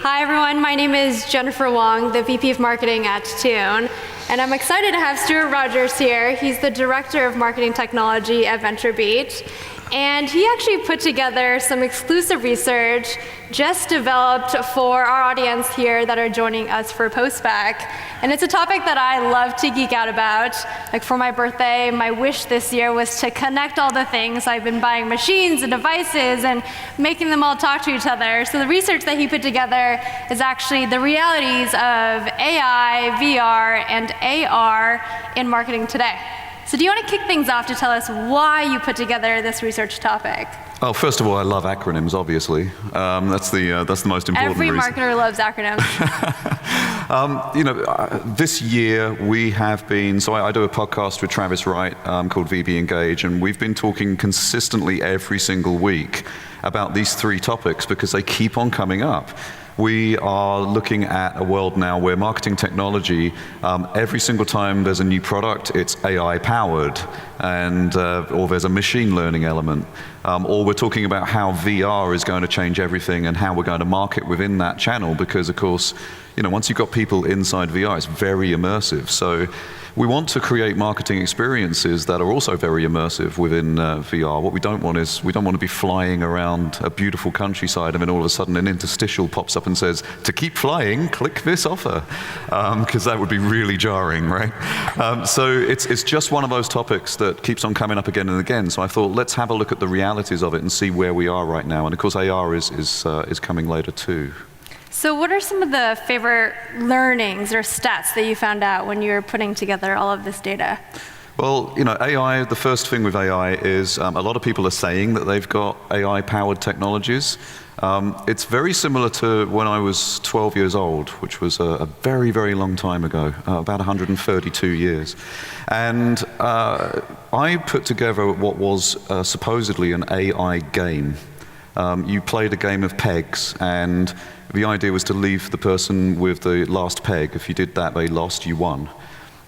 Hi everyone, my name is Jennifer Wong, the VP of Marketing at Tune, and I'm excited to have Stewart Rogers here. He's the Director of Marketing Technology at VentureBeat, and he actually put together some exclusive research just developed for our audience here that are joining us for Postback. And it's a topic that I love to geek out about. Like for my birthday, my wish this year was to connect all the things. I've been buying machines and devices and making them all talk to each other. So the research that he put together is actually the realities of AI, VR, and AR in marketing today. So do you want to kick things off to tell us why you put together this research topic? Oh, first of all, I love acronyms, obviously. That's the most important Every reason. marketer loves acronyms. This year we have been, so I do a podcast with Travis Wright called VB Engage, and we've been talking consistently every single week about these three topics because they keep on coming up. We are looking at a world now where marketing technology, every single time there's a new product, it's AI powered, and or there's a machine learning element, or we're talking about how VR is going to change everything and how we're going to market within that channel, because of course, once you've got people inside VR, it's very immersive. So we want to create marketing experiences that are also very immersive within VR. What we don't want is, we don't want to be flying around a beautiful countryside and then all of a sudden an interstitial pops up and says, to keep flying, click this offer, because that would be really jarring, right? So it's just one of those topics that keeps on coming up again and again. So I thought, let's have a look at the realities of it and see where we are right now. And of course, AR is coming later too. So what are some of the favorite learnings or stats that you found out when you were putting together all of this data? Well, AI, the first thing with AI is a lot of people are saying that they've got AI-powered technologies. It's very similar to when I was 12 years old, which was a very, very long time ago, about 132 years. And I put together what was supposedly an AI game. You played a game of pegs, and the idea was to leave the person with the last peg. If you did that, they lost, you won.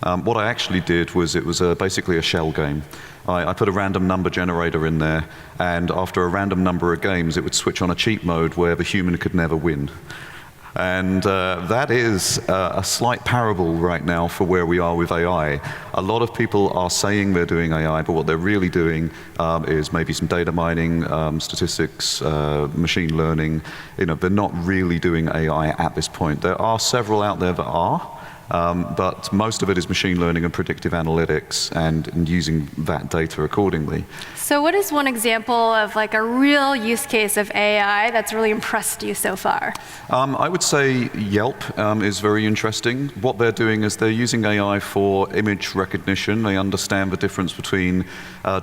What I actually did was, it was basically a shell game. I put a random number generator in there, and after a random number of games, it would switch on a cheat mode where the human could never win. And that is a slight parable right now for where we are with AI. A lot of people are saying they're doing AI, but what they're really doing is maybe some data mining, statistics, machine learning. They're not really doing AI at this point. There are several out there that are, but most of it is machine learning and predictive analytics and using that data accordingly. So what is one example of like a real use case of AI that's really impressed you so far? I would say Yelp is very interesting. What they're doing is they're using AI for image recognition. They understand the difference between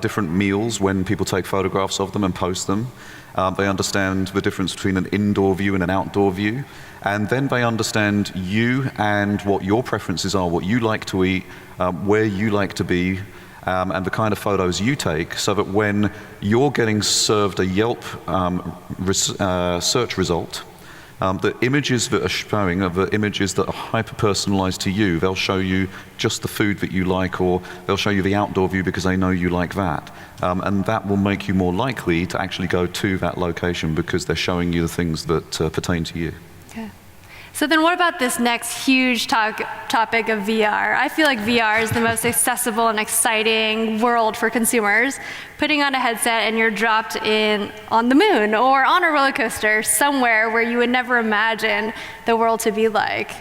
different meals when people take photographs of them and post them. They understand the difference between an indoor view and an outdoor view. And then they understand you and what your preferences are, what you like to eat, where you like to be, and the kind of photos you take, so that when you're getting served a Yelp search result, the images that are showing are the images that are hyper-personalized to you. They'll show you just the food that you like, or they'll show you the outdoor view because they know you like that. And that will make you more likely to actually go to that location because they're showing you the things that pertain to you. Okay. So then what about this next huge topic of VR? I feel like VR is the most accessible and exciting world for consumers. Putting on a headset and you're dropped in on the moon or on a roller coaster somewhere where you would never imagine the world to be like.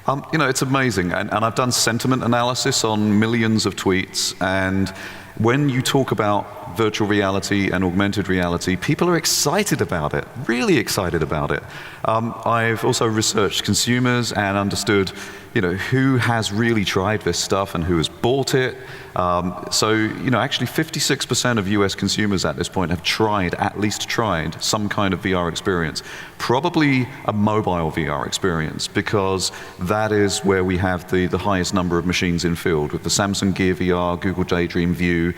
It's amazing, and I've done sentiment analysis on millions of tweets, and when you talk about virtual reality and augmented reality, people are excited about it, really excited about it. I've also researched consumers and understood, who has really tried this stuff and who has bought it. Actually 56% of US consumers at this point have at least tried some kind of VR experience. Probably a mobile VR experience, because that is where we have the highest number of machines in field, with the Samsung Gear VR, Google Daydream View,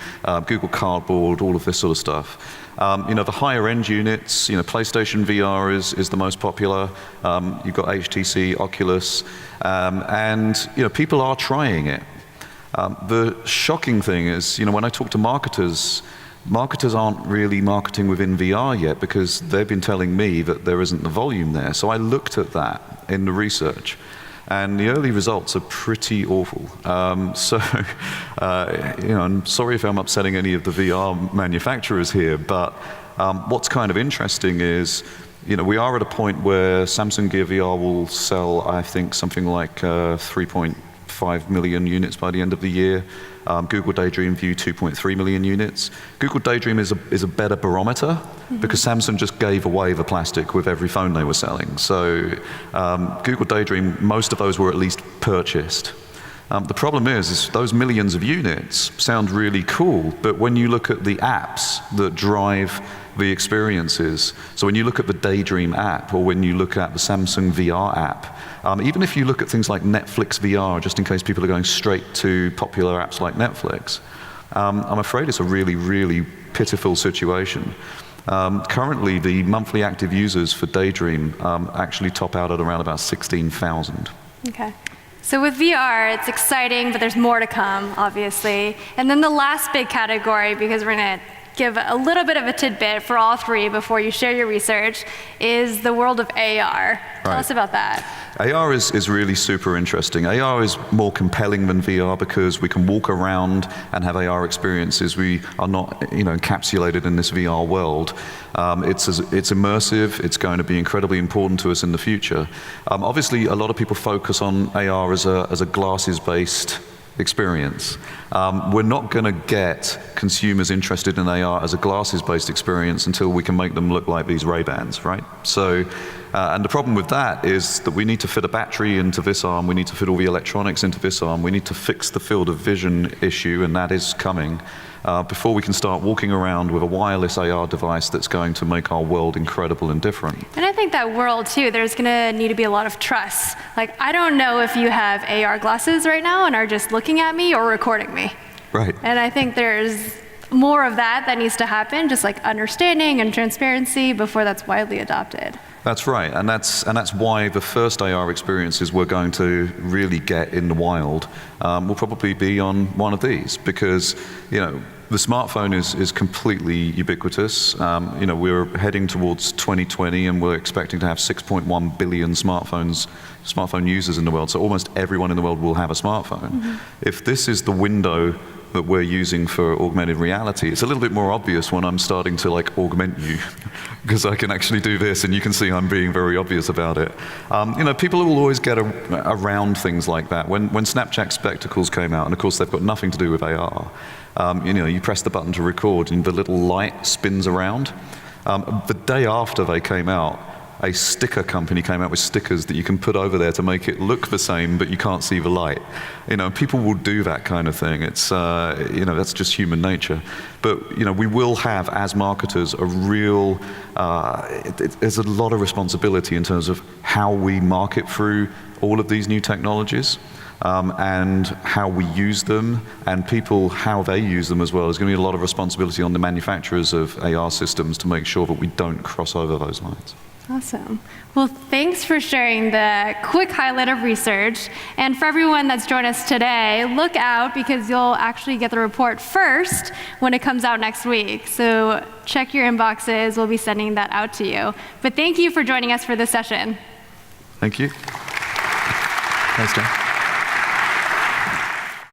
Google Cardboard, all of this sort of stuff. The higher end units, PlayStation VR is the most popular. You've got HTC, Oculus, and people are trying it. The shocking thing is, when I talk to marketers, marketers aren't really marketing within VR yet because they've been telling me that there isn't the volume there. So I looked at that in the research, and the early results are pretty awful. I'm sorry if I'm upsetting any of the VR manufacturers here, but what's kind of interesting is, we are at a point where Samsung Gear VR will sell, I think, something like 3.5 million units by the end of the year. Google Daydream View 2.3 million units. Google Daydream is a better barometer because Samsung just gave away the plastic with every phone they were selling. So Google Daydream, most of those were at least purchased. The problem is those millions of units sound really cool, but when you look at the apps that drive the experiences, so when you look at the Daydream app or when you look at the Samsung VR app, even if you look at things like Netflix VR, just in case people are going straight to popular apps like Netflix, I'm afraid it's a really, really pitiful situation. Currently, the monthly active users for Daydream actually top out at around about 16,000. Okay. So with VR, it's exciting, but there's more to come, obviously. And then the last big category, because we're going to give a little bit of a tidbit for all three before you share your research, is the world of AR. Tell us about that. AR is really super interesting. AR is more compelling than VR because we can walk around and have AR experiences. We are not, encapsulated in this VR world. It's immersive. It's going to be incredibly important to us in the future. Obviously, a lot of people focus on AR as a glasses-based experience. We're not going to get consumers interested in AR as a glasses-based experience until we can make them look like these Ray-Bans, right? So, and the problem with that is that we need to fit a battery into this arm, we need to fit all the electronics into this arm, we need to fix the field of vision issue, and that is coming, before we can start walking around with a wireless AR device that's going to make our world incredible and different. And I think that world, too, there's going to need to be a lot of trust. Like, I don't know if you have AR glasses right now and are just looking at me or recording me. Right. And I think there's more of that needs to happen, just like understanding and transparency before that's widely adopted. That's right, and that's why the first AR experiences we're going to really get in the wild will probably be on one of these, because the smartphone is completely ubiquitous. We're heading towards 2020, and we're expecting to have 6.1 billion smartphone users in the world. So almost everyone in the world will have a smartphone. If this is the window that we're using for augmented reality, it's a little bit more obvious when I'm starting to augment you, because I can actually do this, and you can see I'm being very obvious about it. People will always get around things like that. When Snapchat Spectacles came out, and of course they've got nothing to do with AR, you press the button to record, and the little light spins around. The day after they came out, a sticker company came out with stickers that you can put over there to make it look the same, but you can't see the light. People will do that kind of thing. It's, that's just human nature. But, we will have, as marketers, a real, there's a lot of responsibility in terms of how we market through all of these new technologies. And how we use them, and people how they use them as well. There's going to be a lot of responsibility on the manufacturers of AR systems to make sure that we don't cross over those lines. Awesome. Well, thanks for sharing the quick highlight of research. And for everyone that's joined us today, look out, because you'll actually get the report first when it comes out next week. So check your inboxes. We'll be sending that out to you. But thank you for joining us for this session. Thank you. Thanks, John.